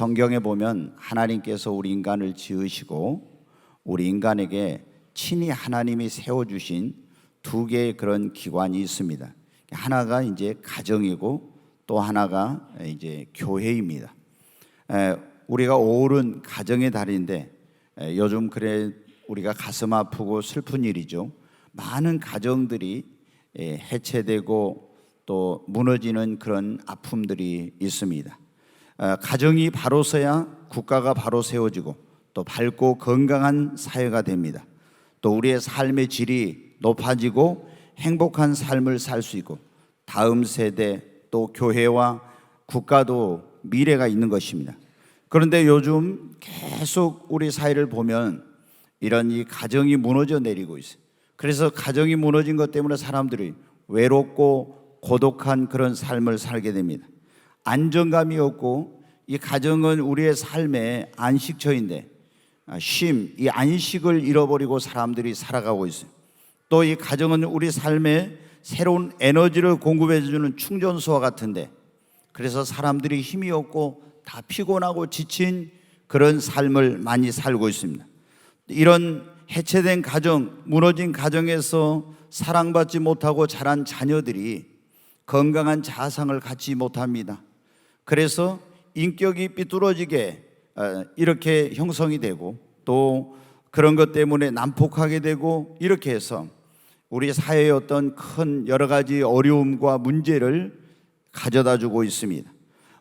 성경에 보면 하나님께서 우리 인간을 지으시고 우리 인간에게 친히 하나님이 세워주신 두 개의 그런 기관이 있습니다. 하나가 이제 가정이고 또 하나가 이제 교회입니다. 우리가 5월은 가정의 달인데 요즘 그래 우리가 가슴 아프고 슬픈 일이죠. 많은 가정들이 해체되고 또 무너지는 그런 아픔들이 있습니다. 가정이 바로 서야 국가가 바로 세워지고 또 밝고 건강한 사회가 됩니다. 또 우리의 삶의 질이 높아지고 행복한 삶을 살 수 있고 다음 세대 또 교회와 국가도 미래가 있는 것입니다. 그런데 요즘 계속 우리 사회를 보면 이런 이 가정이 무너져 내리고 있어요. 그래서 가정이 무너진 것 때문에 사람들이 외롭고 고독한 그런 삶을 살게 됩니다. 안정감이 없고 이 가정은 우리의 삶의 안식처인데 이 안식을 잃어버리고 사람들이 살아가고 있어요. 또 이 가정은 우리 삶에 새로운 에너지를 공급해주는 충전소와 같은데 그래서 사람들이 힘이 없고 다 피곤하고 지친 그런 삶을 많이 살고 있습니다. 이런 해체된 가정, 무너진 가정에서 사랑받지 못하고 자란 자녀들이 건강한 자아상을 갖지 못합니다. 그래서 인격이 삐뚤어지게 이렇게 형성이 되고 또 그런 것 때문에 난폭하게 되고 이렇게 해서 우리 사회의 어떤 큰 여러 가지 어려움과 문제를 가져다 주고 있습니다.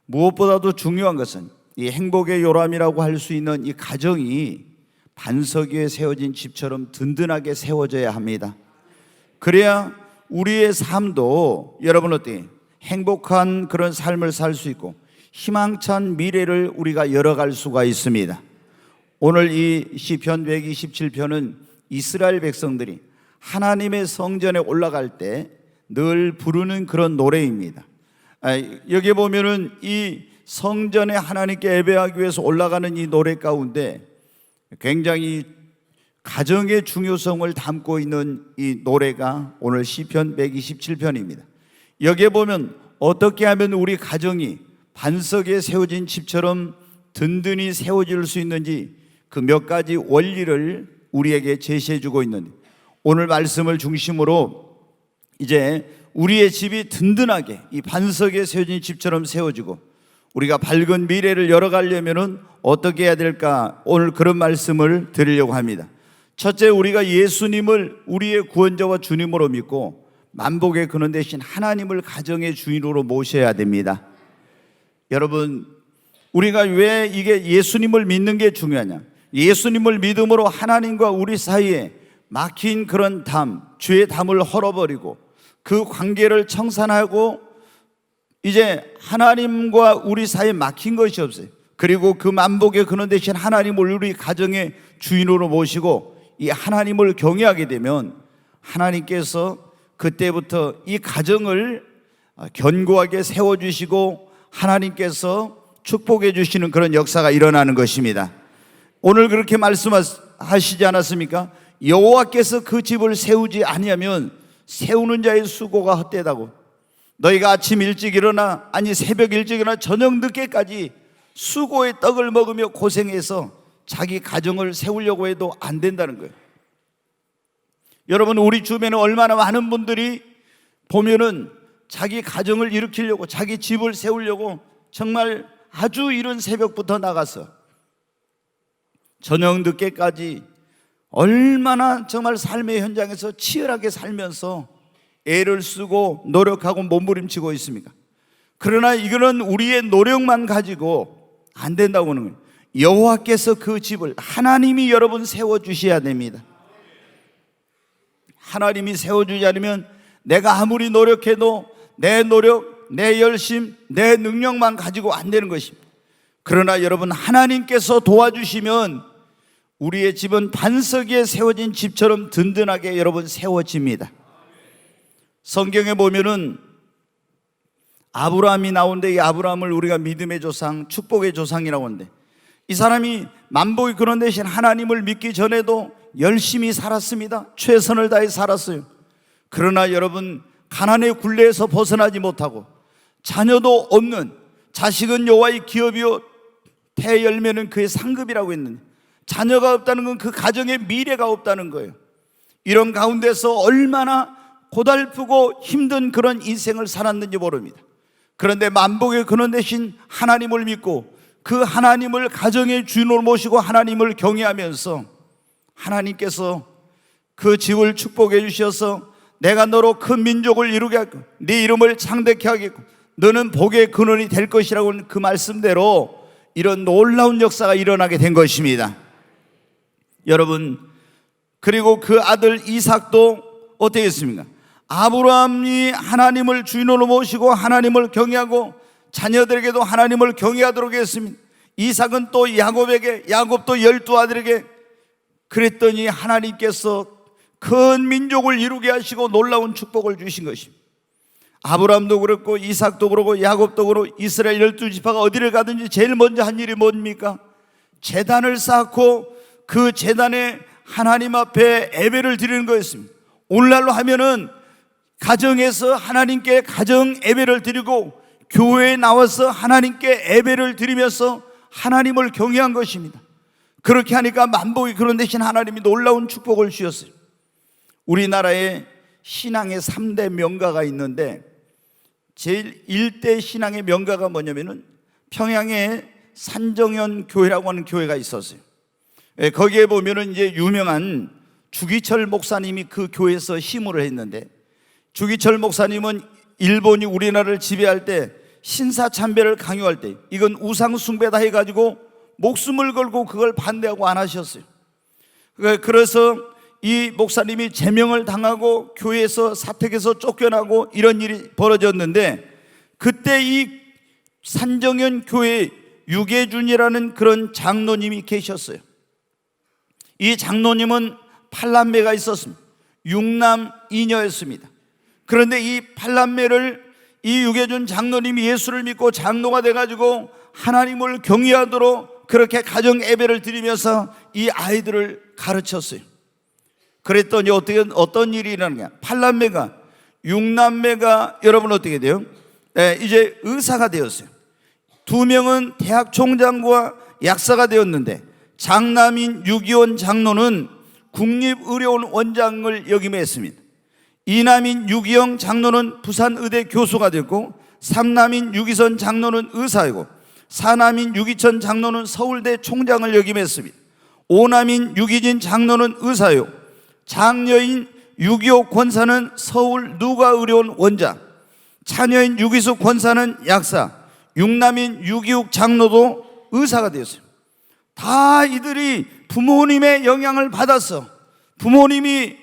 무엇보다도 중요한 것은 이 행복의 요람이라고 할 수 있는 이 가정이 반석 위에 세워진 집처럼 든든하게 세워져야 합니다. 그래야 우리의 삶도 여러분 어때요? 행복한 그런 삶을 살 수 있고 희망찬 미래를 우리가 열어갈 수가 있습니다. 오늘 이 시편 127편은 이스라엘 백성들이 하나님의 성전에 올라갈 때 늘 부르는 그런 노래입니다. 여기 보면은 이 성전에 하나님께 예배하기 위해서 올라가는 이 노래 가운데 굉장히 가정의 중요성을 담고 있는 이 노래가 오늘 시편 127편입니다. 여기에 보면 어떻게 하면 우리 가정이 반석에 세워진 집처럼 든든히 세워질 수 있는지 그 몇 가지 원리를 우리에게 제시해 주고 있는데 오늘 말씀을 중심으로 이제 우리의 집이 든든하게 이 반석에 세워진 집처럼 세워지고 우리가 밝은 미래를 열어가려면 어떻게 해야 될까? 오늘 그런 말씀을 드리려고 합니다. 첫째, 우리가 예수님을 우리의 구원자와 주님으로 믿고 만복의 근원 되신 하나님을 가정의 주인으로 모셔야 됩니다. 여러분, 우리가 왜 이게 예수님을 믿는 게 중요하냐? 예수님을 믿음으로 하나님과 우리 사이에 막힌 그런 죄의 담을 헐어버리고 그 관계를 청산하고 이제 하나님과 우리 사이에 막힌 것이 없어요. 그리고 그 만복의 근원 되신 하나님을 우리 가정의 주인으로 모시고 이 하나님을 경외하게 되면 하나님께서 그때부터 이 가정을 견고하게 세워주시고 하나님께서 축복해 주시는 그런 역사가 일어나는 것입니다. 오늘 그렇게 말씀하시지 않았습니까? 여호와께서 그 집을 세우지 아니하면 세우는 자의 수고가 헛되다고. 너희가 아침 일찍 일어나 새벽 일찍 일어나 저녁 늦게까지 수고의 떡을 먹으며 고생해서 자기 가정을 세우려고 해도 안 된다는 거예요. 여러분, 우리 주변에 얼마나 많은 분들이 보면은 자기 가정을 일으키려고 자기 집을 세우려고 정말 아주 이른 새벽부터 나가서 저녁 늦게까지 얼마나 정말 삶의 현장에서 치열하게 살면서 애를 쓰고 노력하고 몸부림치고 있습니까? 그러나 이거는 우리의 노력만 가지고 안 된다고 하는 거예요. 여호와께서 그 집을 하나님이 여러분 세워주셔야 됩니다. 하나님이 세워주지 않으면 내가 아무리 노력해도 내 노력, 내 열심, 내 능력만 가지고 안 되는 것입니다. 그러나 여러분, 하나님께서 도와주시면 우리의 집은 반석 위에 세워진 집처럼 든든하게 여러분 세워집니다. 성경에 보면은 아브라함이 나오는데 이 아브라함을 우리가 믿음의 조상, 축복의 조상이라고 하는데 이 사람이 만복의 근원 되신 하나님을 믿기 전에도 열심히 살았습니다. 최선을 다해 살았어요. 그러나 여러분, 가난의 굴레에서 벗어나지 못하고 자녀도 없는, 자식은 여호와의 기업이요 대열매는 그의 상급이라고 했는데, 자녀가 없다는 건 그 가정에 미래가 없다는 거예요. 이런 가운데서 얼마나 고달프고 힘든 그런 인생을 살았는지 모릅니다. 그런데 만복의 근원 되신 하나님을 믿고 그 하나님을 가정의 주인으로 모시고 하나님을 경외하면서 하나님께서 그 집을 축복해 주셔서 내가 너로 큰 민족을 이루게 하고 네 이름을 창대케 하겠고 너는 복의 근원이 될 것이라고 그 말씀대로 이런 놀라운 역사가 일어나게 된 것입니다. 여러분, 그리고 그 아들 이삭도 어떻게 했습니까? 아브라함이 하나님을 주인으로 모시고 하나님을 경외하고 자녀들에게도 하나님을 경외하도록 했습니다. 이삭은 또 야곱에게, 야곱도 12아들에게 그랬더니 하나님께서 큰 민족을 이루게 하시고 놀라운 축복을 주신 것입니다. 아브라함도 그렇고 이삭도 그렇고 야곱도 그렇고 이스라엘 12지파가 어디를 가든지 제일 먼저 한 일이 뭡니까? 제단을 쌓고 그 제단에 하나님 앞에 예배를 드리는 거였습니다. 오늘날로 하면은 가정에서 하나님께 가정 예배를 드리고 교회에 나와서 하나님께 예배를 드리면서 하나님을 경외한 것입니다. 그렇게 하니까 만복의 근원 되신 하나님이 놀라운 축복을 주셨어요. 우리나라에 신앙의 3대 명가가 있는데 제일 1대 신앙의 명가가 뭐냐면은 평양에 산정현 교회라고 하는 교회가 있었어요. 거기에 보면은 이제 유명한 주기철 목사님이 그 교회에서 심우를 했는데, 주기철 목사님은 일본이 우리나라를 지배할 때 신사참배를 강요할 때 이건 우상숭배다 해가지고 목숨을 걸고 그걸 반대하고 안 하셨어요. 그래서 이 목사님이 제명을 당하고 교회에서 사택에서 쫓겨나고 이런 일이 벌어졌는데, 그때 이 산정현 교회 유계준이라는 그런 장로님이 계셨어요. 이 장로님은 8남매가 있었습니다. 6남 2녀였습니다. 그런데 이 8남매를 이 유계준 장로님이 예수를 믿고 장로가 돼가지고 하나님을 경외하도록 그렇게 가정 예배를 드리면서 이 아이들을 가르쳤어요. 그랬더니 어떤 일이 일어나냐? 8남매가 6남매가 여러분 어떻게 돼요? 이제 의사가 되었어요. 2명은 대학 총장과 약사가 되었는데, 장남인 유기원 장로는 국립의료원 원장을 역임했습니다. 2남인 유기영 장로는 부산의대 교수가 됐고, 3남인 유기선 장로는 의사이고, 4남인 유기천 장로는 서울대 총장을 역임했습니다. 5남인 유기진 장로는 의사요, 장녀인 유기옥 권사는 서울 누가의료원 원장, 차녀인 유기숙 권사는 약사, 6남인 유기욱 장로도 의사가 되었어요. 다 이들이 부모님의 영향을 받아서 부모님이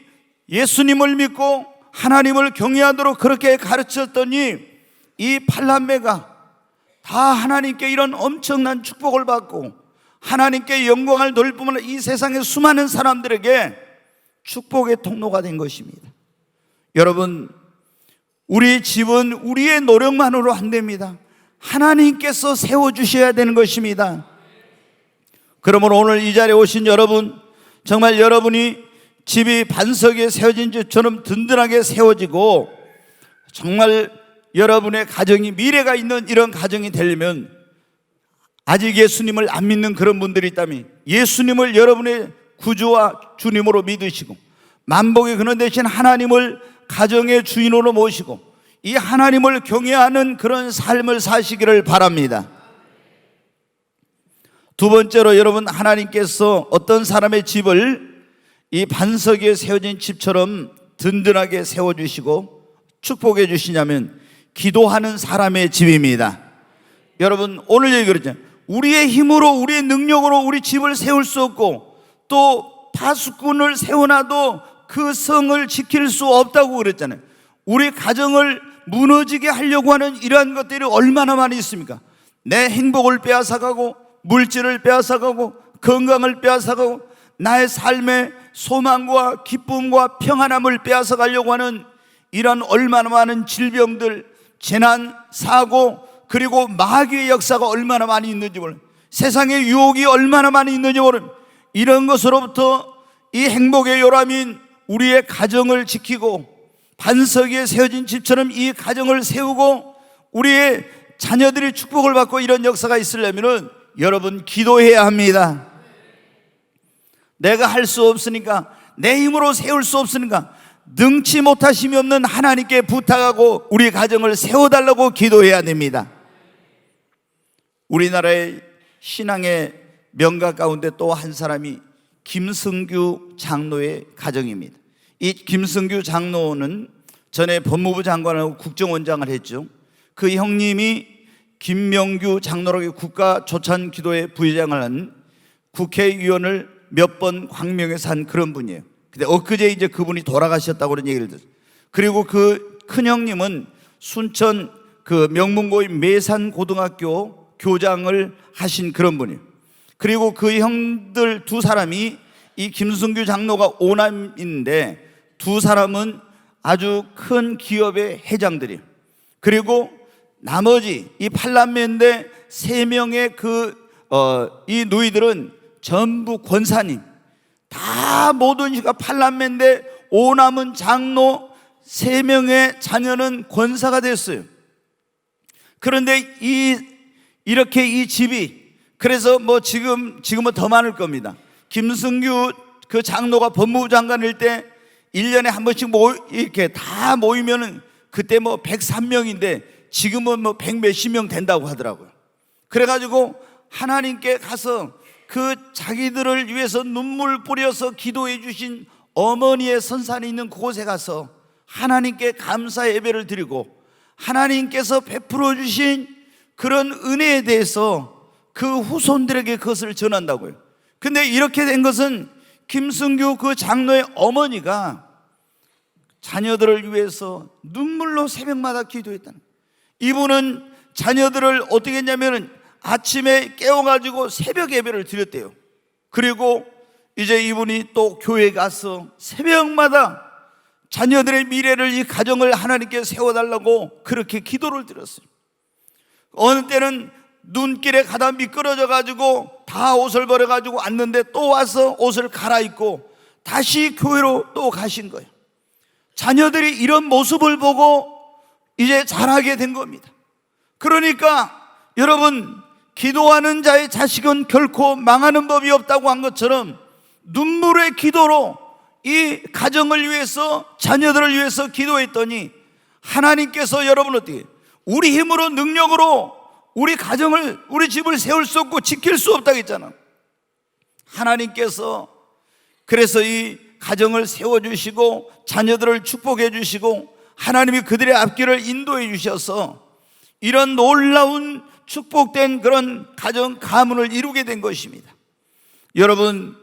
예수님을 믿고 하나님을 경외하도록 그렇게 가르쳤더니 이 8남매가 다 하나님께 이런 엄청난 축복을 받고 하나님께 영광을 돌릴 뿐만 아니라 이 세상의 수많은 사람들에게 축복의 통로가 된 것입니다. 여러분, 우리 집은 우리의 노력만으로 안 됩니다. 하나님께서 세워주셔야 되는 것입니다. 그러므로 오늘 이 자리에 오신 여러분, 정말 여러분이 집이 반석에 세워진 집처럼 든든하게 세워지고 정말 여러분의 가정이 미래가 있는 이런 가정이 되려면, 아직 예수님을 안 믿는 그런 분들이 있다면 예수님을 여러분의 구주와 주님으로 믿으시고 만복의 근원 되신 하나님을 가정의 주인으로 모시고 이 하나님을 경외하는 그런 삶을 사시기를 바랍니다. 두 번째로, 여러분, 하나님께서 어떤 사람의 집을 이 반석 위에 세워진 집처럼 든든하게 세워주시고 축복해 주시냐면 기도하는 사람의 집입니다. 여러분, 오늘 얘기 그랬잖아요. 우리의 힘으로 우리의 능력으로 우리 집을 세울 수 없고 또 파수꾼을 세워놔도 그 성을 지킬 수 없다고 그랬잖아요. 우리 가정을 무너지게 하려고 하는 이러한 것들이 얼마나 많이 있습니까? 내 행복을 빼앗아가고 물질을 빼앗아가고 건강을 빼앗아가고 나의 삶의 소망과 기쁨과 평안함을 빼앗아가려고 하는 이런 얼마나 많은 질병들, 재난, 사고, 그리고 마귀의 역사가 얼마나 많이 있는지 몰라요. 세상의 유혹이 얼마나 많이 있는지 몰라요. 이런 것으로부터 이 행복의 요람인 우리의 가정을 지키고 반석 위에 세워진 집처럼 이 가정을 세우고 우리의 자녀들이 축복을 받고 이런 역사가 있으려면 여러분 기도해야 합니다. 내가 할 수 없으니까, 내 힘으로 세울 수 없으니까 능치 못하심이 없는 하나님께 부탁하고 우리 가정을 세워달라고 기도해야 됩니다. 우리나라의 신앙의 명가 가운데 또 한 사람이 김승규 장로의 가정입니다. 이 김승규 장로는 전에 법무부 장관하고 국정원장을 했죠. 그 형님이 김명규 장로라고 국가조찬기도회 부회장을 한 국회의원을 몇 번 광명에서 한 그런 분이에요. 근데 엊그제 이제 그분이 돌아가셨다고 그런 얘기를 들었어요. 그리고 그 큰형님은 순천 그 명문고인 매산고등학교 교장을 하신 그런 분이에요. 그리고 그 형들 두 사람이, 이 김승규 장로가 오남인데 두 사람은 아주 큰 기업의 회장들이에요. 그리고 나머지 이 8남매인데 3명의 이 누이들은 전부 권사님, 다 모든 이가 8남매인데 5남은 장로 3명의 자녀는 권사가 됐어요. 그런데 이렇게 이 집이, 그래서 뭐 지금은 더 많을 겁니다. 김승규 그 장로가 법무부 장관일 때 1년에 한 번씩 이렇게 다 모이면은 그때 뭐 103명인데 지금은 뭐 100몇십 명 된다고 하더라고요. 그래가지고 하나님께 가서 그 자기들을 위해서 눈물 뿌려서 기도해 주신 어머니의 선산이 있는 그곳에 가서 하나님께 감사 예배를 드리고 하나님께서 베풀어 주신 그런 은혜에 대해서 그 후손들에게 그것을 전한다고요. 근데 이렇게 된 것은 김승규 그 장로의 어머니가 자녀들을 위해서 눈물로 새벽마다 기도했다는 거예요. 이분은 자녀들을 어떻게 했냐면 아침에 깨워가지고 새벽 예배를 드렸대요. 그리고 이제 이분이 또 교회에 가서 새벽마다 자녀들의 미래를, 이 가정을 하나님께 세워달라고 그렇게 기도를 드렸어요. 어느 때는 눈길에 가다 미끄러져 가지고 다 옷을 버려 가지고 왔는데 또 와서 옷을 갈아입고 다시 교회로 또 가신 거예요. 자녀들이 이런 모습을 보고 이제 자라게 된 겁니다. 그러니까 여러분, 기도하는 자의 자식은 결코 망하는 법이 없다고 한 것처럼 눈물의 기도로 이 가정을 위해서, 자녀들을 위해서 기도했더니 하나님께서 여러분 어떻게, 우리 힘으로 능력으로 우리 가정을, 우리 집을 세울 수 없고 지킬 수 없다고 했잖아. 하나님께서 그래서 이 가정을 세워주시고 자녀들을 축복해 주시고 하나님이 그들의 앞길을 인도해 주셔서 이런 놀라운 축복된 그런 가정 가문을 이루게 된 것입니다. 여러분,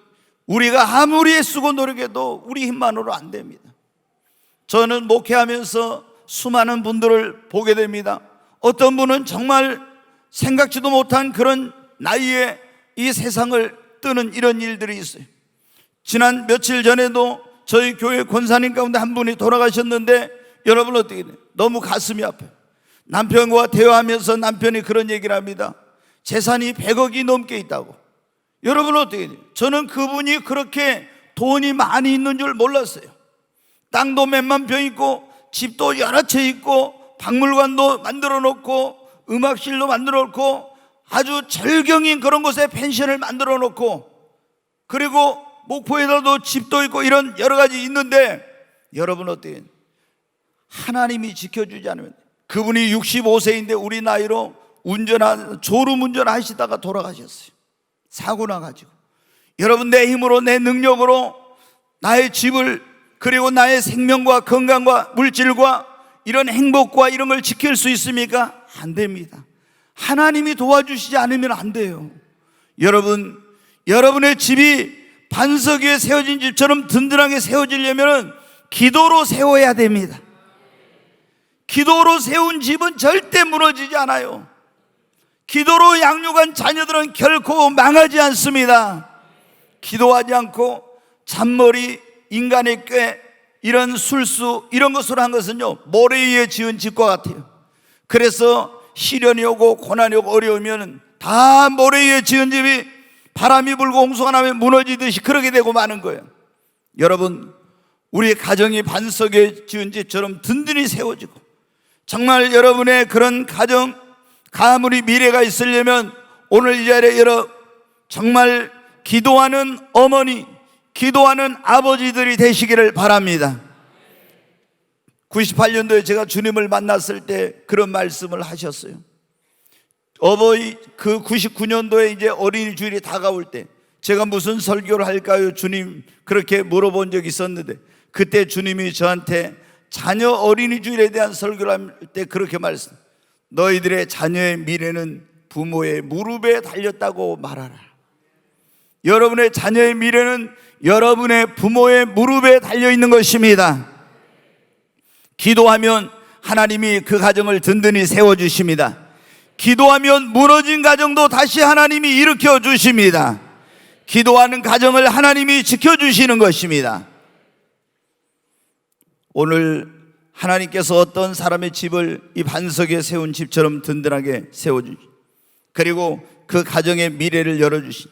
우리가 아무리 애쓰고 노력해도 우리 힘만으로 안 됩니다. 저는 목회하면서 수많은 분들을 보게 됩니다. 어떤 분은 정말 생각지도 못한 그런 나이에 이 세상을 뜨는 이런 일들이 있어요. 지난 며칠 전에도 저희 교회 권사님 가운데 한 분이 돌아가셨는데 여러분 어떻게 돼요? 너무 가슴이 아파요. 남편과 대화하면서 남편이 그런 얘기를 합니다. 재산이 100억이 넘게 있다고. 여러분 어떻게 돼요? 저는 그분이 그렇게 돈이 많이 있는 줄 몰랐어요. 땅도 몇만 평 있고 집도 여러 채 있고 박물관도 만들어 놓고 음악실도 만들어 놓고 아주 절경인 그런 곳에 펜션을 만들어 놓고 그리고 목포에다도 집도 있고 이런 여러 가지 있는데 여러분 어때요? 하나님이 지켜주지 않으면, 그분이 65세인데 우리 나이로 졸음 운전하시다가 돌아가셨어요. 사고 나가지고. 여러분, 내 힘으로 내 능력으로 나의 집을, 그리고 나의 생명과 건강과 물질과 이런 행복과 이런 걸 지킬 수 있습니까? 안 됩니다. 하나님이 도와주시지 않으면 안 돼요. 여러분, 여러분의 집이 반석 위에 세워진 집처럼 든든하게 세워지려면 기도로 세워야 됩니다. 기도로 세운 집은 절대 무너지지 않아요. 기도로 양육한 자녀들은 결코 망하지 않습니다. 기도하지 않고 잔머리, 인간의 꾀, 이런 술수, 이런 것으로 한 것은요, 모래 위에 지은 집과 같아요. 그래서 시련이 오고 고난이 오고 어려우면 다 모래 위에 지은 집이 바람이 불고 홍수가 나면 무너지듯이 그렇게 되고 마는 거예요. 여러분, 우리 가정이 반석에 지은 집처럼 든든히 세워지고 정말 여러분의 그런 가정, 가문이 미래가 있으려면 오늘 이 자리에 정말 기도하는 어머니, 기도하는 아버지들이 되시기를 바랍니다. 98년도에 제가 주님을 만났을 때 그런 말씀을 하셨어요. 그 99년도에 이제 어린이 주일이 다가올 때 제가 무슨 설교를 할까요? 주님, 그렇게 물어본 적이 있었는데, 그때 주님이 저한테 자녀 어린이 주일에 대한 설교를 할 때 그렇게 말씀, 너희들의 자녀의 미래는 부모의 무릎에 달렸다고 말하라. 여러분의 자녀의 미래는 여러분의 부모의 무릎에 달려있는 것입니다. 기도하면 하나님이 그 가정을 든든히 세워주십니다. 기도하면 무너진 가정도 다시 하나님이 일으켜 주십니다. 기도하는 가정을 하나님이 지켜주시는 것입니다. 오늘 하나님께서 어떤 사람의 집을 이 반석에 세운 집처럼 든든하게 세워주시, 그리고 그 가정의 미래를 열어주신,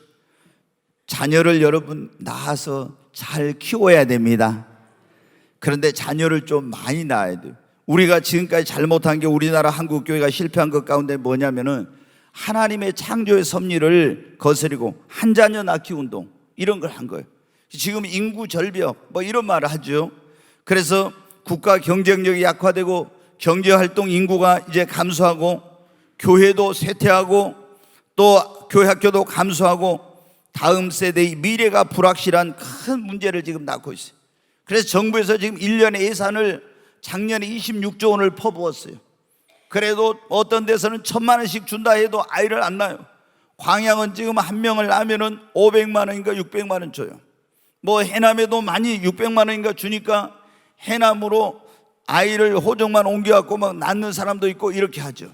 자녀를 여러분 낳아서 잘 키워야 됩니다. 그런데 자녀를 좀 많이 낳아야 돼요. 우리가 지금까지 잘못한 게, 우리나라 한국교회가 실패한 것 가운데 뭐냐면은 하나님의 창조의 섭리를 거스리고 한 자녀 낳기 운동, 이런 걸 한 거예요. 지금 인구 절벽 뭐 이런 말을 하죠. 그래서 국가 경쟁력이 약화되고 경제활동 인구가 이제 감소하고 교회도 쇠퇴하고 또 교회 학교도 감소하고 다음 세대의 미래가 불확실한 큰 문제를 지금 낳고 있어요. 그래서 정부에서 지금 1년의 예산을 작년에 26조 원을 퍼부었어요. 그래도 어떤 데서는 1,000만 원씩 준다 해도 아이를 안 낳아요. 광양은 지금 한 명을 낳으면 500만 원인가 600만 원 줘요. 뭐 해남에도 많이 600만 원인가 주니까 해남으로 아이를 호적만 옮겨갖고 막 낳는 사람도 있고 이렇게 하죠.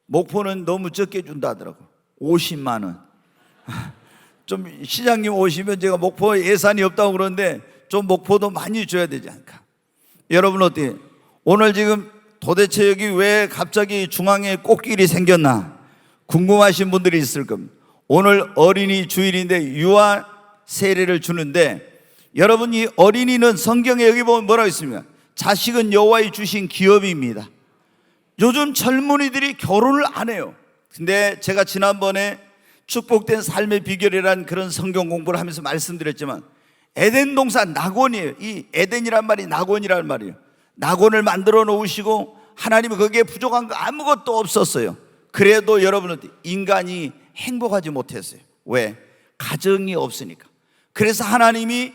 목포는 너무 적게 준다 하더라고. 50만 원. 좀 시장님 오시면 제가 목포 예산이 없다고 그러는데 좀 목포도 많이 줘야 되지 않을까. 여러분 어때요? 오늘 지금 도대체 여기 왜 갑자기 중앙에 꽃길이 생겼나 궁금하신 분들이 있을 겁니다. 오늘 어린이 주일인데 유아 세례를 주는데, 여러분 이 어린이는 성경에 여기 보면 뭐라고 있습니까? 자식은 여호와의 주신 기업입니다. 요즘 젊은이들이 결혼을 안 해요. 근데 제가 지난번에 축복된 삶의 비결이라는 그런 성경 공부를 하면서 말씀드렸지만, 에덴 동산 낙원이에요. 이 에덴이란 말이 낙원이란 말이에요. 낙원을 만들어 놓으시고 하나님은 거기에 부족한 거 아무것도 없었어요. 그래도 여러분은 인간이 행복하지 못했어요. 왜? 가정이 없으니까. 그래서 하나님이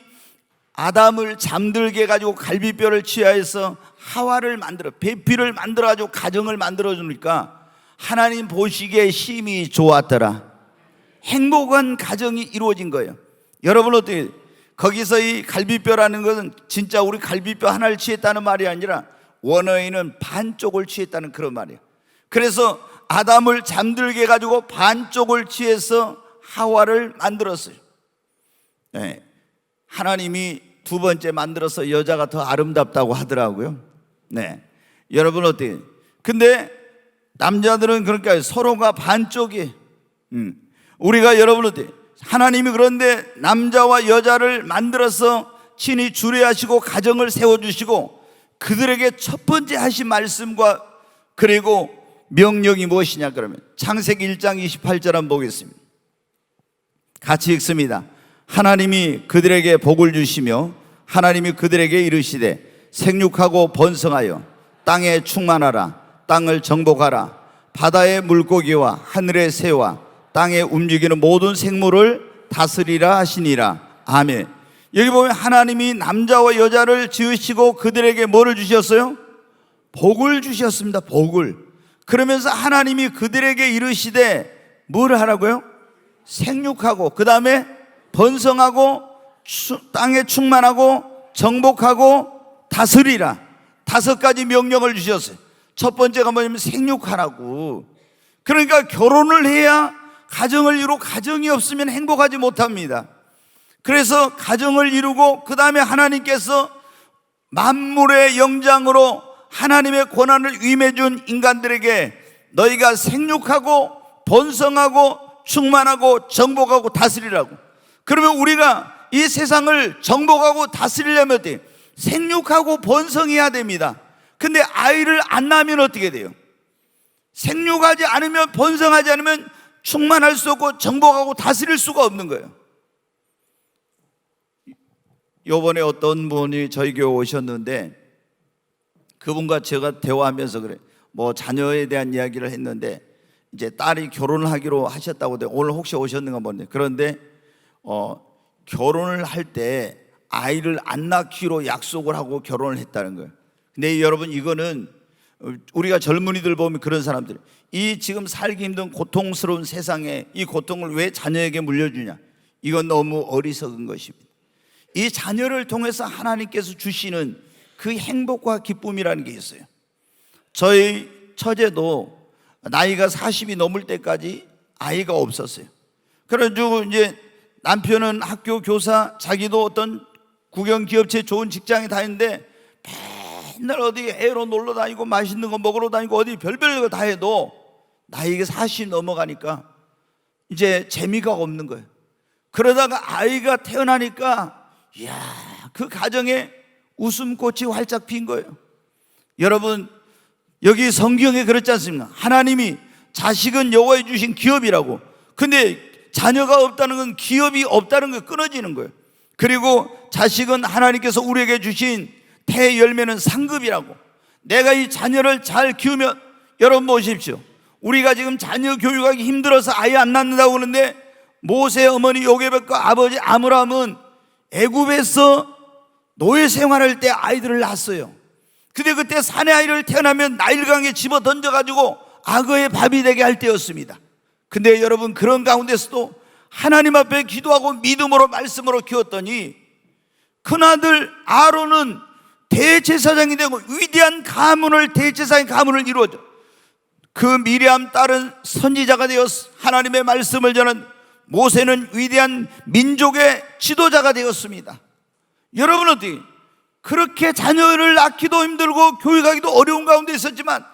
아담을 잠들게 해가지고 갈비뼈를 취하해서 하와를 만들어, 배필을 만들어 가지고 가정을 만들어 주니까 하나님 보시기에 심히 좋았더라. 행복한 가정이 이루어진 거예요. 여러분 어떻게, 거기서 이 갈비뼈라는 것은 진짜 우리 갈비뼈 하나를 취했다는 말이 아니라 원어에는 반쪽을 취했다는 그런 말이에요. 그래서 아담을 잠들게 해가지고 반쪽을 취해서 하와를 만들었어요. 네. 하나님이 두 번째 만들어서 여자가 더 아름답다고 하더라고요. 네. 여러분 어때요? 근데 남자들은 그러니까 서로가 반쪽이, 우리가 여러분 어때요? 하나님이 그런데 남자와 여자를 만들어서 친히 주례하시고 가정을 세워주시고 그들에게 첫 번째 하신 말씀과 그리고 명령이 무엇이냐 그러면 창세기 1장 28절 한번 보겠습니다. 같이 읽습니다. 하나님이 그들에게 복을 주시며 하나님이 그들에게 이르시되 생육하고 번성하여 땅에 충만하라. 땅을 정복하라. 바다의 물고기와 하늘의 새와 땅에 움직이는 모든 생물을 다스리라 하시니라. 아멘. 여기 보면 하나님이 남자와 여자를 지으시고 그들에게 뭐를 주셨어요? 복을 주셨습니다. 복을. 그러면서 하나님이 그들에게 이르시되 뭘 하라고요? 생육하고 그 다음에 번성하고 땅에 충만하고 정복하고 다스리라. 5가지 명령을 주셨어요. 첫 번째가 뭐냐면 생육하라고. 그러니까 결혼을 해야 가정을 이루고 가정이 없으면 행복하지 못합니다. 그래서 가정을 이루고 그 다음에 하나님께서 만물의 영장으로 하나님의 권한을 위임해준 인간들에게 너희가 생육하고 번성하고 충만하고 정복하고 다스리라고. 그러면 우리가 이 세상을 정복하고 다스리려면 어때요? 생육하고 번성해야 됩니다. 근데 아이를 안 낳으면 어떻게 돼요? 생육하지 않으면 번성하지 않으면 충만할 수 없고 정복하고 다스릴 수가 없는 거예요. 요번에 어떤 분이 저희 교회 오셨는데 그분과 제가 대화하면서 그래, 뭐 자녀에 대한 이야기를 했는데 이제 딸이 결혼을 하기로 하셨다고 돼. 오늘 혹시 오셨는가 모르는데, 그런데 결혼을 할 때 아이를 안 낳기로 약속을 하고 결혼을 했다는 거예요. 근데 여러분, 이거는 우리가 젊은이들 보면 그런 사람들, 이 지금 살기 힘든 고통스러운 세상에 이 고통을 왜 자녀에게 물려주냐, 이건 너무 어리석은 것입니다. 이 자녀를 통해서 하나님께서 주시는 그 행복과 기쁨이라는 게 있어요. 저희 처제도 나이가 40이 넘을 때까지 아이가 없었어요. 그래가지고 이제 남편은 학교 교사, 자기도 어떤 국영기업체 좋은 직장에 다니는데 맨날 어디 애로 놀러 다니고 맛있는 거 먹으러 다니고 어디 별별 거 다 해도 나이가 40 넘어가니까 이제 재미가 없는 거예요. 그러다가 아이가 태어나니까 이야, 그 가정에 웃음꽃이 활짝 핀 거예요. 여러분, 여기 성경에 그렇지 않습니까? 하나님이 자식은 여호와의 주신 기업이라고. 근데 자녀가 없다는 건 기업이 없다는 거 끊어지는 거예요. 그리고 자식은 하나님께서 우리에게 주신 태열매는 상급이라고. 내가 이 자녀를 잘 키우면, 여러분 보십시오, 우리가 지금 자녀 교육하기 힘들어서 아예 안 낳는다고 그러는데 모세 어머니 요게벳과 아버지 아므람은 애굽에서 노예 생활할 때 아이들을 낳았어요. 근데 그때 사내 아이를 태어나면 나일강에 집어 던져가지고 악어의 밥이 되게 할 때였습니다. 근데 여러분, 그런 가운데서도 하나님 앞에 기도하고 믿음으로 말씀으로 키웠더니 큰아들 아론은 대제사장이 되고 위대한 가문을, 대제사장의 가문을 이루어져. 그 미리암 딸은 선지자가 되었어. 하나님의 말씀을 전한 모세는 위대한 민족의 지도자가 되었습니다. 여러분, 어떻게 그렇게 자녀를 낳기도 힘들고 교육하기도 어려운 가운데 있었지만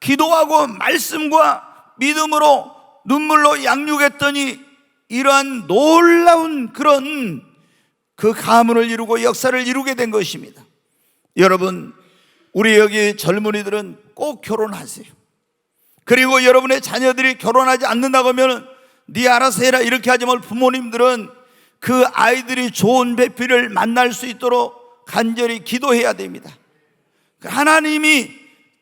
기도하고 말씀과 믿음으로 눈물로 양육했더니 이러한 놀라운 그런 그 가문을 이루고 역사를 이루게 된 것입니다. 여러분, 우리 여기 젊은이들은 꼭 결혼하세요. 그리고 여러분의 자녀들이 결혼하지 않는다고 하면 네 알아서 해라 이렇게 하지 말고, 부모님들은 그 아이들이 좋은 배필을 만날 수 있도록 간절히 기도해야 됩니다. 하나님이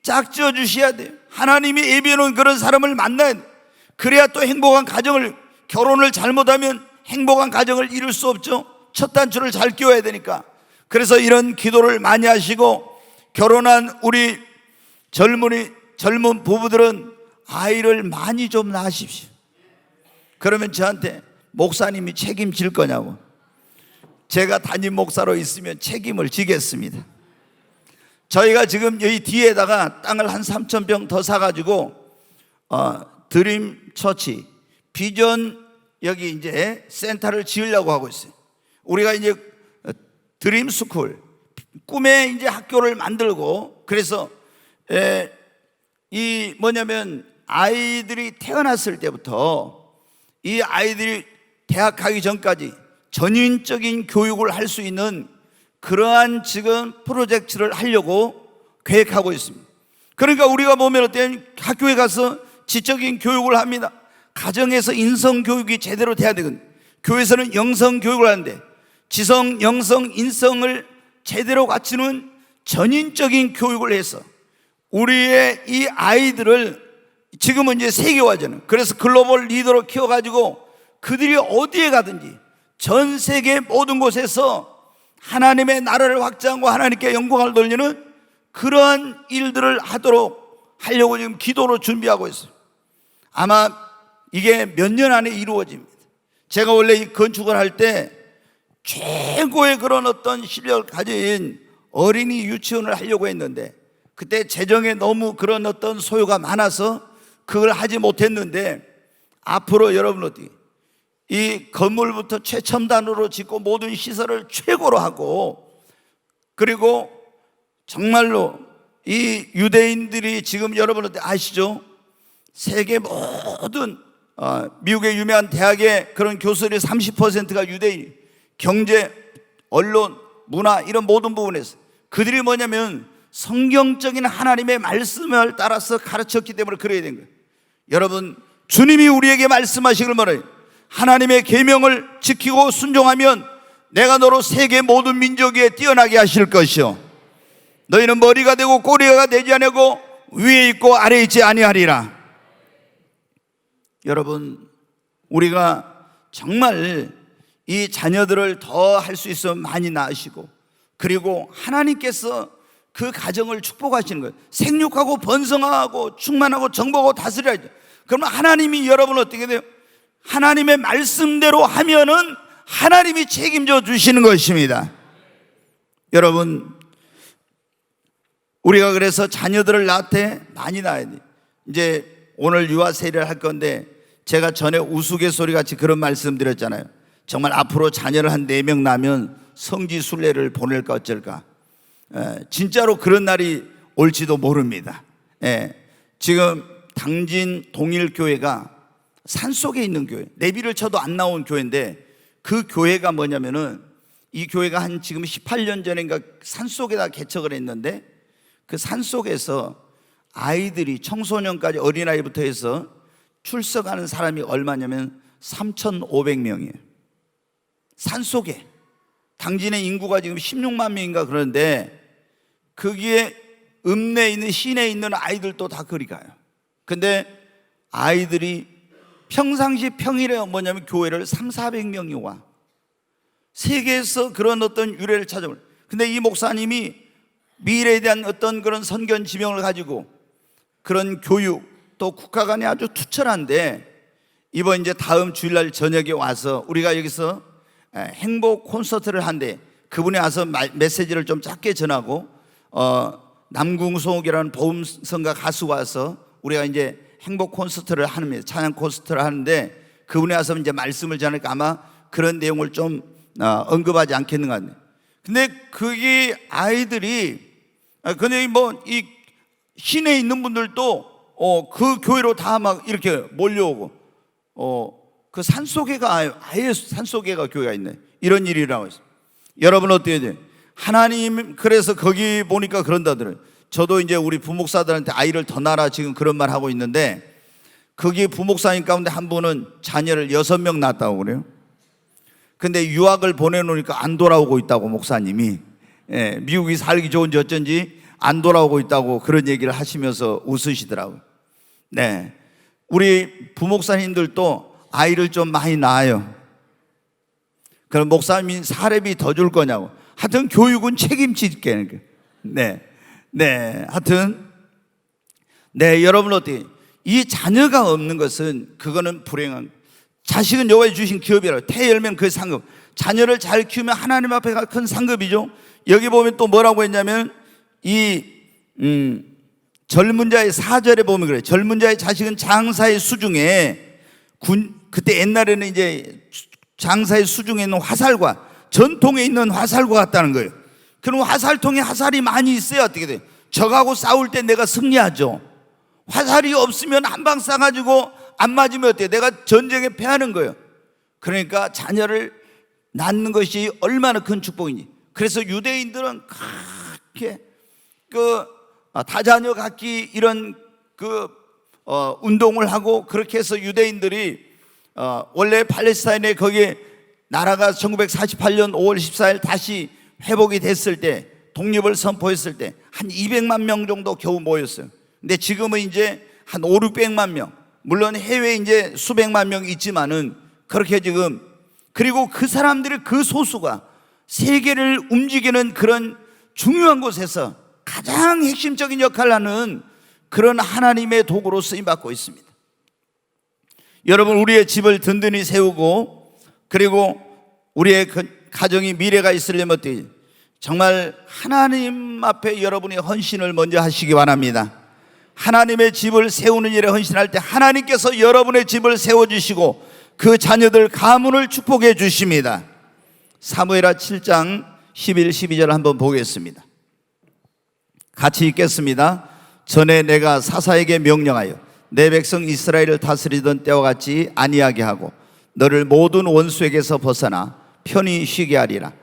짝지어 주셔야 돼요. 하나님이 예비해 놓은 그런 사람을 만나야 돼요. 그래야 또 행복한 가정을, 결혼을 잘못하면 행복한 가정을 이룰 수 없죠. 첫 단추를 잘 끼워야 되니까. 그래서 이런 기도를 많이 하시고, 결혼한 우리 젊은 부부들은 아이를 많이 좀 낳으십시오. 그러면 저한테 목사님이 책임질 거냐고. 제가 담임 목사로 있으면 책임을 지겠습니다. 저희가 지금 여기 뒤에다가 땅을 한 3,000평 더 사가지고 드림 처치 비전 여기 이제 센터를 지으려고 하고 있어요. 우리가 이제 드림 스쿨, 꿈의 이제 학교를 만들고, 그래서 이 뭐냐면 아이들이 태어났을 때부터 이 아이들이 대학 가기 전까지 전인적인 교육을 할 수 있는 그러한 지금 프로젝트를 하려고 계획하고 있습니다. 그러니까 우리가 보면 어때요? 학교에 가서 지적인 교육을 합니다. 가정에서 인성 교육이 제대로 돼야 되거든요. 교회에서는 영성 교육을 하는데 지성, 영성, 인성을 제대로 갖추는 전인적인 교육을 해서 우리의 이 아이들을 지금은 이제 세계화잖아요. 그래서 글로벌 리더로 키워가지고 그들이 어디에 가든지 전 세계 모든 곳에서 하나님의 나라를 확장하고 하나님께 영광을 돌리는 그러한 일들을 하려고 지금 기도로 준비하고 있어요. 아마 이게 몇 년 안에 이루어집니다. 제가 원래 이 건축을 할 때 최고의 그런 어떤 실력을 가진 어린이 유치원을 하려고 했는데 그때 재정에 너무 그런 어떤 소요가 많아서 그걸 하지 못했는데, 앞으로 여러분 어떻게 이 건물부터 최첨단으로 짓고 모든 시설을 최고로 하고, 그리고 정말로 이 유대인들이 지금 여러분 아시죠? 세계 모든 미국의 유명한 대학의 그런 교수들의 30%가 유대인, 경제, 언론, 문화 이런 모든 부분에서 그들이 뭐냐면 성경적인 하나님의 말씀을 따라서 가르쳤기 때문에 그래야 된 거예요. 여러분, 주님이 우리에게 말씀하시길 말해요. 하나님의 계명을 지키고 순종하면 내가 너로 세계 모든 민족 위에 뛰어나게 하실 것이요 너희는 머리가 되고 꼬리가 되지 아니하고 위에 있고 아래에 있지 아니하리라. 여러분, 우리가 정말 이 자녀들을 더 할 수 있으면 많이 낳으시고, 그리고 하나님께서 그 가정을 축복하시는 거예요. 생육하고 번성하고 충만하고 정복하고 다스려야죠. 그러면 하나님이 여러분 어떻게 돼요? 하나님의 말씀대로 하면은 하나님이 책임져 주시는 것입니다. 여러분, 우리가 그래서 자녀들을 낳을 때 많이 낳아야 돼요. 이제 오늘 유아 세례를 할 건데, 제가 전에 우스갯소리 같이 그런 말씀 드렸잖아요. 정말 앞으로 자녀를 한 4명 낳으면 성지 순례를 보낼까 어쩔까. 진짜로 그런 날이 올지도 모릅니다. 지금 당진 동일교회가 산속에 있는 교회, 내비를 쳐도 안 나온 교회인데, 그 교회가 뭐냐면은, 이 교회가 한 지금 18년 전인가 산속에다 개척을 했는데, 그 산속에서 아이들이 청소년까지 어린아이부터 해서 출석하는 사람이 얼마냐면 3,500명이에요. 산속에. 당진의 인구가 지금 16만 명인가 그러는데, 거기에 읍내에 있는 시내에 있는 아이들도 다 그리 가요. 근데 아이들이 평상시 평일에 뭐냐면 교회를 300~400명이 와. 세계에서 그런 어떤 유래를 찾아올. 근데 이 목사님이 미래에 대한 어떤 그런 선견 지명을 가지고 그런 교육, 또 국가 간에 아주 투철한데, 이번 이제 다음 주일날 저녁에 와서 우리가 여기서 행복 콘서트를 한대. 그분이 와서 메시지를 좀 짧게 전하고, 남궁송옥이라는 보험성가 가수가 와서 우리가 이제 행복 콘서트를 하는, 찬양 콘서트를 하는데, 그분이 와서 이제 말씀을 전하니까 아마 그런 내용을 좀 언급하지 않겠는가. 근데 그게 아이들이, 근데 뭐 이 시내에 있는 분들도 그 교회로 다 막 이렇게 몰려오고, 그 산속에가 아예 산속에가 교회가 있네. 이런 일이라고 했어요. 여러분 어때야 돼요? 하나님, 그래서 거기 보니까 그런다더래요. 저도 이제 우리 부목사들한테 아이를 더 낳아라 지금 그런 말 하고 있는데, 거기 부목사님 가운데 한 분은 자녀를 6명 낳았다고 그래요. 근데 유학을 보내놓으니까 안 돌아오고 있다고, 목사님이. 미국이 살기 좋은지 어쩐지 안 돌아오고 있다고 그런 얘기를 하시면서 웃으시더라고요. 네, 우리 부목사님들도 아이를 좀 많이 낳아요. 그럼 목사님이 사례비 더 줄 거냐고. 하여튼 교육은 책임질게. 하여튼 여러분 어떻게, 이 자녀가 없는 것은 그거는 불행한, 자식은 여호와의 주신 기업이라고. 태 열면 그 상급. 자녀를 잘 키우면 하나님 앞에 큰 상급이죠. 여기 보면 또 뭐라고 했냐면, 이 젊은 자의 4절에 보면 그래요. 젊은 자의 자식은 장사의 수중에, 그때 옛날에는 이제 장사의 수중에 있는 화살과, 전통에 있는 화살과 같다는 거예요. 그럼 화살통에 화살이 많이 있어야 어떻게 돼요? 적하고 싸울 때 내가 승리하죠. 화살이 없으면 한 방 쏴가지고 안 맞으면 어때요? 내가 전쟁에 패하는 거예요. 그러니까 자녀를 낳는 것이 얼마나 큰 축복이니. 그래서 유대인들은 그렇게 다자녀 갖기 이런 운동을 하고, 그렇게 해서 유대인들이 원래 팔레스타인에 거기에 나라가 1948년 5월 14일 다시 회복이 됐을 때, 독립을 선포했을 때 한 200만 명 정도 겨우 모였어요. 근데 지금은 이제 한 500~600만 명, 물론 해외에 이제 수백만 명 있지만은 그렇게 지금, 그리고 그 사람들의 그 소수가 세계를 움직이는 그런 중요한 곳에서 가장 핵심적인 역할을 하는 그런 하나님의 도구로 쓰임받고 있습니다. 여러분, 우리의 집을 든든히 세우고, 그리고 우리의 가정이 미래가 있으려면 어떻게, 정말 하나님 앞에 여러분이 헌신을 먼저 하시기 바랍니다. 하나님의 집을 세우는 일에 헌신할 때 하나님께서 여러분의 집을 세워주시고 그 자녀들 가문을 축복해 주십니다. 사무엘하 7장 11, 12절 한번 보겠습니다. 같이 읽겠습니다. 전에 내가 사사에게 명령하여 내 백성 이스라엘을 다스리던 때와 같이 아니하게 하고 너를 모든 원수에게서 벗어나 편히 쉬게 하리라.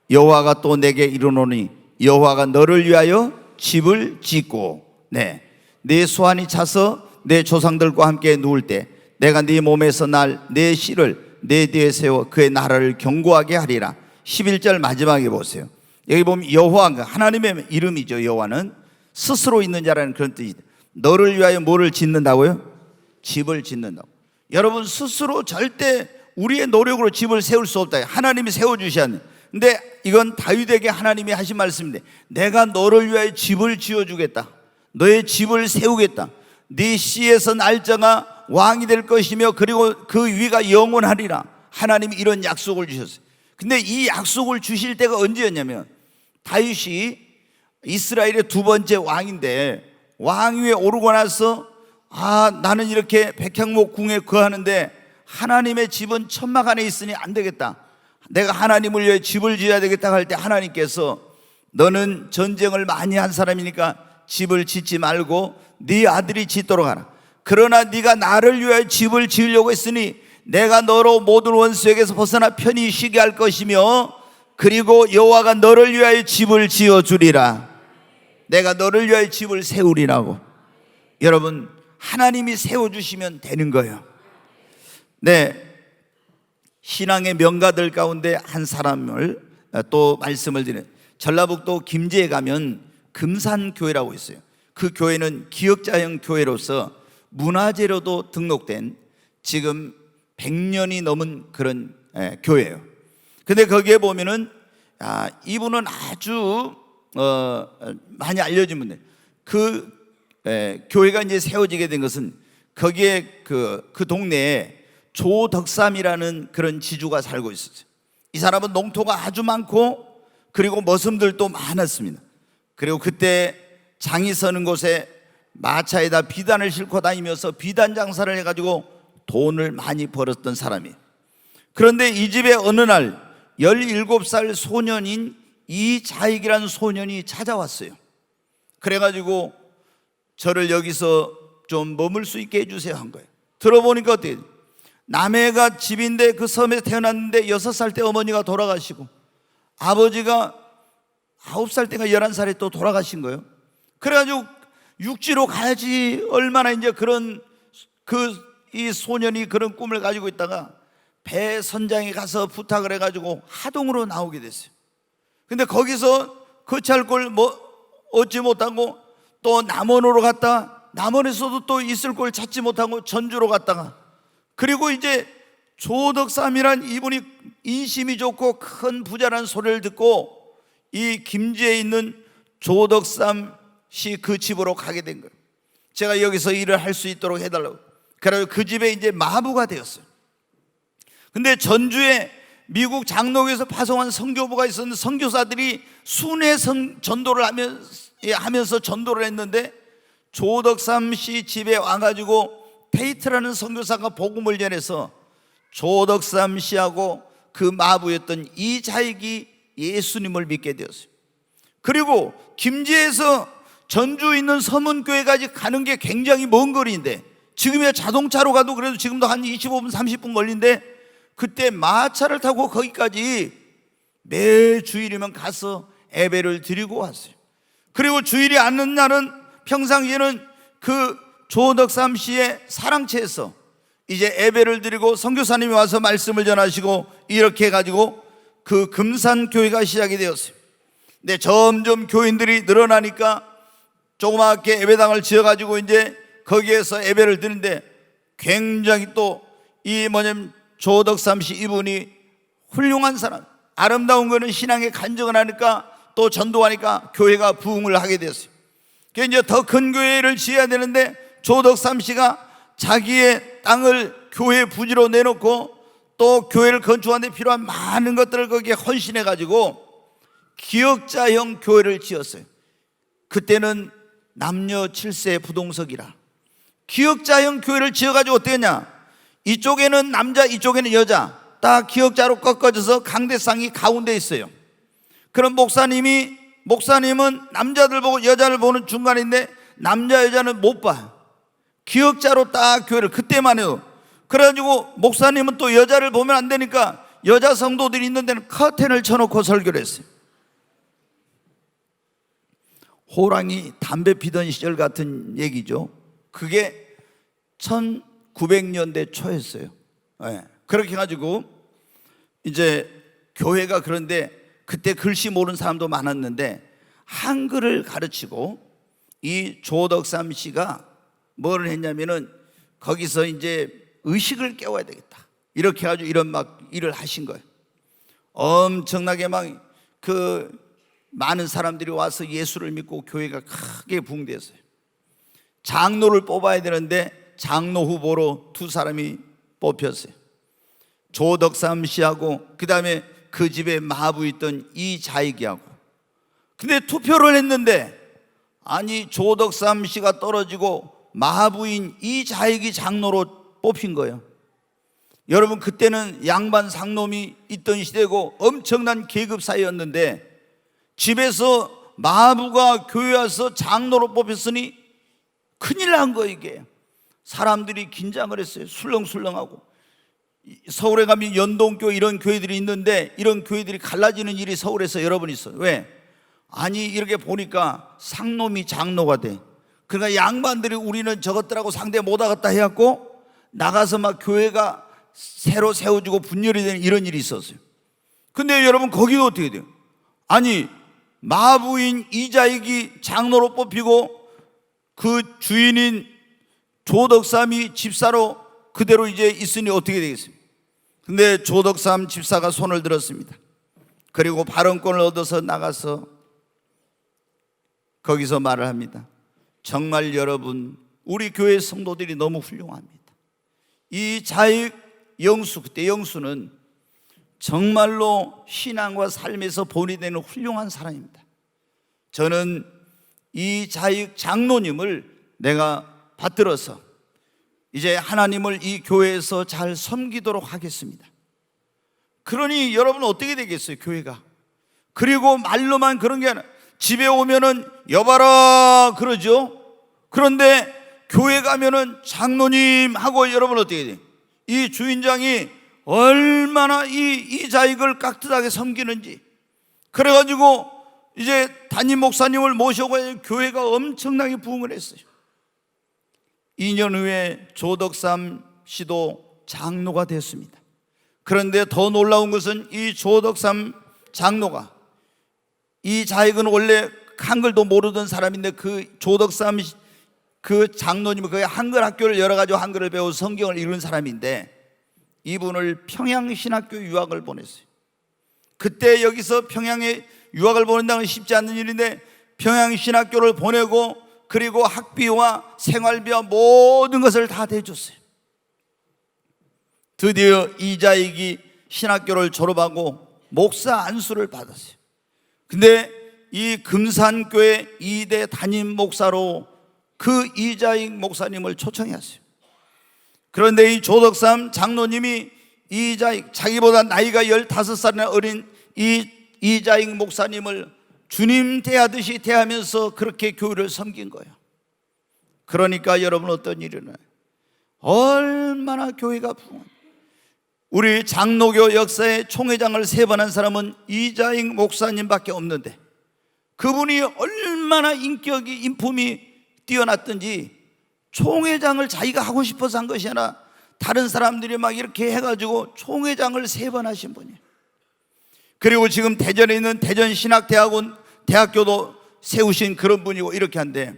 여호와가 또 내게 이르노니 여호와가 너를 위하여 집을 짓고 내 소환이 차서 내 조상들과 함께 누울 때 내가 네 몸에서 날 내 씨를 내 뒤에 세워 그의 나라를 견고하게 하리라. 11절 마지막에 보세요. 여기 보면 여호와가 하나님의 이름이죠. 여호와는 스스로 있는 자라는 그런 뜻이다. 너를 위하여 뭐를 짓는다고요? 집을 짓는다고. 여러분, 스스로 절대 우리의 노력으로 집을 세울 수 없다. 하나님이 세워주셔야 합니다. 근데 이건 다윗에게 하나님이 하신 말씀인데, 내가 너를 위하여 집을 지어주겠다. 너의 집을 세우겠다. 네 씨에서 날짜가 왕이 될 것이며 그리고 그 위가 영원하리라. 하나님이 이런 약속을 주셨어요. 근데 이 약속을 주실 때가 언제였냐면, 다윗이 이스라엘의 두 번째 왕인데 왕 위에 오르고 나서 나는 이렇게 백향목 궁에 거하는데 하나님의 집은 천막 안에 있으니 안 되겠다. 내가 하나님을 위해 집을 지어야 되겠다 할 때 하나님께서 너는 전쟁을 많이 한 사람이니까 집을 짓지 말고 네 아들이 짓도록 하라. 그러나 네가 나를 위하여 집을 지으려고 했으니 내가 너로 모든 원수에게서 벗어나 편히 쉬게 할 것이며 그리고 여호와가 너를 위하여 집을 지어주리라. 내가 너를 위하여 집을 세우리라고. 여러분, 하나님이 세워주시면 되는 거예요. 네, 신앙의 명가들 가운데 한 사람을 또 말씀을 드려요. 전라북도 김제에 가면 금산교회라고 있어요. 그 교회는 기역자형 교회로서 문화재로도 등록된 지금 100년이 넘은 그런 교회예요. 근데 거기에 보면은 이분은 아주 많이 알려진 분들. 그 교회가 이제 세워지게 된 것은 거기에 그 동네에 조덕삼이라는 그런 지주가 살고 있었어요. 이 사람은 농토가 아주 많고 그리고 머슴들도 많았습니다. 그리고 그때 장이 서는 곳에 마차에다 비단을 싣고 다니면서 비단 장사를 해가지고 돈을 많이 벌었던 사람이에요. 그런데 이 집에 어느 날 17살 소년인 이자익이라는 소년이 찾아왔어요. 그래가지고 저를 여기서 좀 머물 수 있게 해주세요 한 거예요. 들어보니까 어때요? 남해가 집인데 그 섬에 태어났는데 6살 때 어머니가 돌아가시고 아버지가 9살 때가 11살에 또 돌아가신 거예요. 그래가지고 육지로 가야지 얼마나 이제 이 소년이 그런 꿈을 가지고 있다가 배 선장에 가서 부탁을 해가지고 하동으로 나오게 됐어요. 근데 거기서 거치할 걸 얻지 못하고 또 남원으로 갔다가 남원에서도 또 있을 걸 찾지 못하고 전주로 갔다가 그리고 이제 조덕삼이란 이분이 인심이 좋고 큰 부자라는 소리를 듣고 이 김제에 있는 조덕삼 씨 그 집으로 가게 된 거예요. 제가 여기서 일을 할 수 있도록 해달라고. 그래서 그 집에 이제 마부가 되었어요. 근데 전주에 미국 장로교에서 파송한 선교부가 있었는데 선교사들이 순회 전도를 하면서 전도를 했는데 조덕삼 씨 집에 와가지고 페이트라는 선교사가 복음을 전해서 조덕삼 씨하고 그 마부였던 이자익이 예수님을 믿게 되었어요. 그리고 김제에서 전주에 있는 서문교회까지 가는 게 굉장히 먼 거리인데 지금이야 자동차로 가도 그래도 지금도 한 25분 30분 걸리는데 그때 마차를 타고 거기까지 매 주일이면 가서 예배를 드리고 왔어요. 그리고 주일이 않는 날은 평상시에는 그 조덕삼 씨의 사랑채에서 이제 예배를 드리고 선교사님이 와서 말씀을 전하시고 이렇게 해가지고 그 금산교회가 시작이 되었어요. 근데 점점 교인들이 늘어나니까 조그맣게 예배당을 지어가지고 이제 거기에서 예배를 드리는데 굉장히 또 조덕삼 씨 이분이 훌륭한 사람, 아름다운 거는 신앙의 간증을 하니까 또 전도하니까 교회가 부흥을 하게 됐어요. 그래서 이제 더 큰 교회를 지어야 되는데 조덕삼 씨가 자기의 땅을 교회 부지로 내놓고 또 교회를 건축하는 데 필요한 많은 것들을 거기에 헌신해 가지고 기역자형 교회를 지었어요. 그때는 남녀 7세 부동석이라 기역자형 교회를 지어가지고 어땠냐, 이쪽에는 남자 이쪽에는 여자 딱 기역자로 꺾어져서 강대상이 가운데 있어요. 그럼 목사님은 남자들 보고 여자를 보는 중간인데 남자 여자는 못 봐. 기역자로 딱 교회를 그때만 해요. 그래가지고 목사님은 또 여자를 보면 안 되니까 여자 성도들이 있는 데는 커튼을 쳐놓고 설교를 했어요. 호랑이 담배 피던 시절 같은 얘기죠. 그게 1900년대 초였어요. 네. 그렇게 해가지고 이제 교회가, 그런데 그때 글씨 모르는 사람도 많았는데 한글을 가르치고, 이 조덕삼 씨가 뭘 했냐면은 거기서 이제 의식을 깨워야 되겠다, 이렇게 해가지고 이런 막 일을 하신 거예요. 엄청나게 막 그 많은 사람들이 와서 예수를 믿고 교회가 크게 부흥됐어요. 장로를 뽑아야 되는데 장로 후보로 두 사람이 뽑혔어요. 조덕삼 씨하고 그 다음에 그 집에 마부 있던 이자익이하고. 근데 투표를 했는데 아니 조덕삼 씨가 떨어지고 마부인 이자익이 장로로 뽑힌 거예요. 여러분, 그때는 양반 상놈이 있던 시대고 엄청난 계급 사이였는데 집에서 마부가 교회 와서 장로로 뽑혔으니 큰일 난 거예요. 이게 사람들이 긴장을 했어요. 술렁술렁하고. 서울에 가면 연동교 이런 교회들이 있는데 이런 교회들이 갈라지는 일이 서울에서 여러 번 있어요. 왜? 아니 이렇게 보니까 상놈이 장로가 돼. 그러니까 양반들이 우리는 저것들하고 상대 못하겠다 해갖고 나가서 막 교회가 새로 세워지고 분열이 되는 이런 일이 있었어요. 근데 여러분, 거기도 어떻게 돼요? 아니 마부인 이자익이 장로로 뽑히고 그 주인인 조덕삼이 집사로 그대로 이제 있으니 어떻게 되겠습니까? 근데 조덕삼 집사가 손을 들었습니다. 그리고 발언권을 얻어서 나가서 거기서 말을 합니다. 정말 여러분, 우리 교회 성도들이 너무 훌륭합니다. 이 자익 영수, 그때 영수는 정말로 신앙과 삶에서 본이 되는 훌륭한 사람입니다. 저는 이 자익 장로님을 내가 받들어서 이제 하나님을 이 교회에서 잘 섬기도록 하겠습니다. 그러니 여러분 어떻게 되겠어요, 교회가? 그리고 말로만 그런 게 아니라 집에 오면은 여봐라 그러죠. 그런데 교회 가면은 장로님 하고, 여러분 어떻게 돼요? 이 주인장이 얼마나 이 자익을 깍듯하게 섬기는지. 그래가지고 이제 담임 목사님을 모셔고 교회가 엄청나게 부흥을 했어요. 2년 후에 조덕삼 씨도 장로가 됐습니다. 그런데 더 놀라운 것은 이 조덕삼 장로가, 이 자익은 원래 한글도 모르던 사람인데 그 조덕삼 그 장로님은 그 한글 학교를 열어가지고 한글을 배워 성경을 읽은 사람인데 이분을 평양신학교 유학을 보냈어요. 그때 여기서 평양에 유학을 보낸다는 건 쉽지 않는 일인데 평양신학교를 보내고 그리고 학비와 생활비와 모든 것을 다 대줬어요. 드디어 이자익이 신학교를 졸업하고 목사 안수를 받았어요. 근데 이 금산교회 2대 담임 목사로 그 이자익 목사님을 초청했어요. 그런데 이 조덕삼 장로님이 이자익, 자기보다 나이가 15살이나 어린 이자익 목사님을 주님 대하듯이 대하면서 그렇게 교회를 섬긴 거예요. 그러니까 여러분 어떤 일이 일어나요? 얼마나 교회가 부흥합니다. 우리 장로교 역사의 총회장을 3번 한 사람은 이자익 목사님밖에 없는데 그분이 얼마나 인격이 인품이 뛰어났던지 총회장을 자기가 하고 싶어서 한 것이 아니라 다른 사람들이 막 이렇게 해가지고 총회장을 3번 하신 분이에요. 그리고 지금 대전에 있는 대전신학대학원 대학교도 세우신 그런 분이고 이렇게 한데,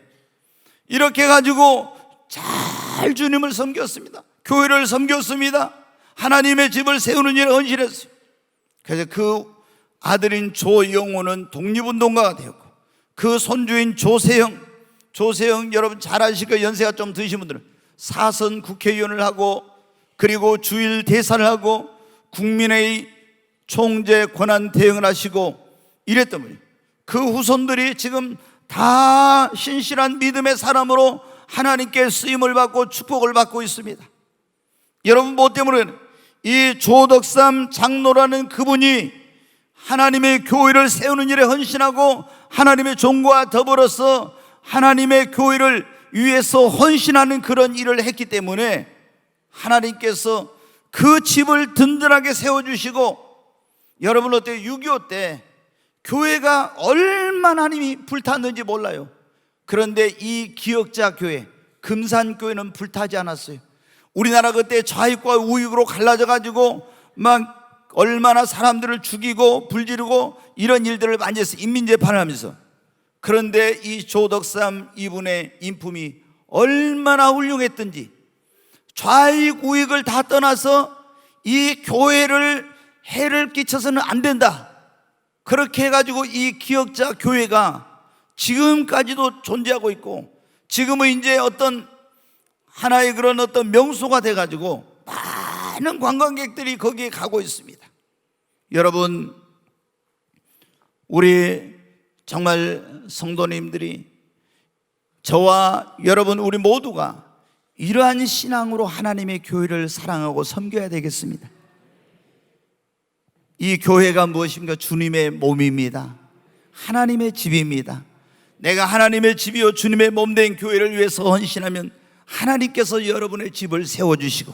이렇게 해가지고 잘 주님을 섬겼습니다. 교회를 섬겼습니다. 하나님의 집을 세우는 일에 헌신했어요. 그래서 그 아들인 조영호는 독립운동가가 되었고 그 손주인 조세영 여러분 잘 아실 거예요. 연세가 좀 드신 분들은 사선 국회의원을 하고 그리고 주일 대사를 하고 국민의 총재 권한 대행을 하시고 이랬던 분이에요. 그 후손들이 지금 다 신실한 믿음의 사람으로 하나님께 쓰임을 받고 축복을 받고 있습니다. 여러분 뭐 때문에? 이 조덕삼 장로라는 그분이 하나님의 교회를 세우는 일에 헌신하고 하나님의 종과 더불어서 하나님의 교회를 위해서 헌신하는 그런 일을 했기 때문에 하나님께서 그 집을 든든하게 세워주시고, 여러분 어때요? 6.25 때 교회가 얼마나 하나님이 불탔는지 몰라요. 그런데 이 기역자 교회 금산교회는 불타지 않았어요. 우리나라 그때 좌익과 우익으로 갈라져 가지고 막 얼마나 사람들을 죽이고 불지르고 이런 일들을 많이 했어요. 인민재판을 하면서. 그런데 이 조덕삼 이분의 인품이 얼마나 훌륭했던지, 좌익 우익을 다 떠나서 이 교회를 해를 끼쳐서는 안 된다, 그렇게 해가지고 이 기역자 교회가 지금까지도 존재하고 있고, 지금은 이제 어떤 하나의 그런 어떤 명소가 돼가지고 많은 관광객들이 거기에 가고 있습니다. 여러분, 우리 정말 성도님들이, 저와 여러분 우리 모두가 이러한 신앙으로 하나님의 교회를 사랑하고 섬겨야 되겠습니다. 이 교회가 무엇입니까? 주님의 몸입니다. 하나님의 집입니다. 내가 하나님의 집이요 주님의 몸된 교회를 위해서 헌신하면 하나님께서 여러분의 집을 세워주시고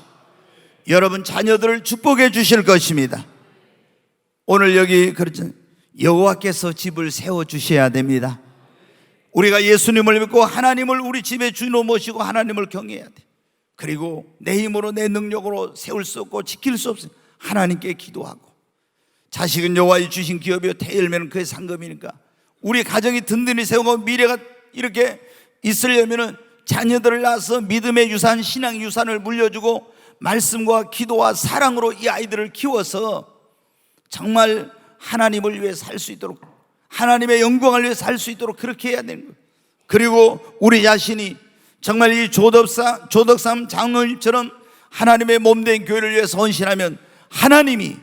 여러분 자녀들을 축복해 주실 것입니다. 오늘 여기 그렇죠, 여호와께서 집을 세워주셔야 됩니다. 우리가 예수님을 믿고 하나님을 우리 집의 주인으로 모시고 하나님을 경외해야 돼. 그리고 내 힘으로 내 능력으로 세울 수 없고 지킬 수 없어요. 하나님께 기도하고, 자식은 여호와의 주신 기업이요 태열매는 그의 상급이니까 우리 가정이 든든히 세우고 미래가 이렇게 있으려면은 자녀들을 낳아서 믿음의 유산, 신앙 유산을 물려주고 말씀과 기도와 사랑으로 이 아이들을 키워서 정말 하나님을 위해 살 수 있도록, 하나님의 영광을 위해 살 수 있도록 그렇게 해야 되는 거예요. 그리고 우리 자신이 정말 이 조덕삼 장로님처럼 하나님의 몸된 교회를 위해서 헌신하면 하나님이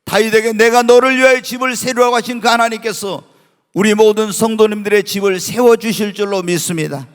다윗에게 내가 너를 위하여 집을 세우라고 하신 그 하나님께서 우리 모든 성도님들의 집을 세워주실 줄로 믿습니다.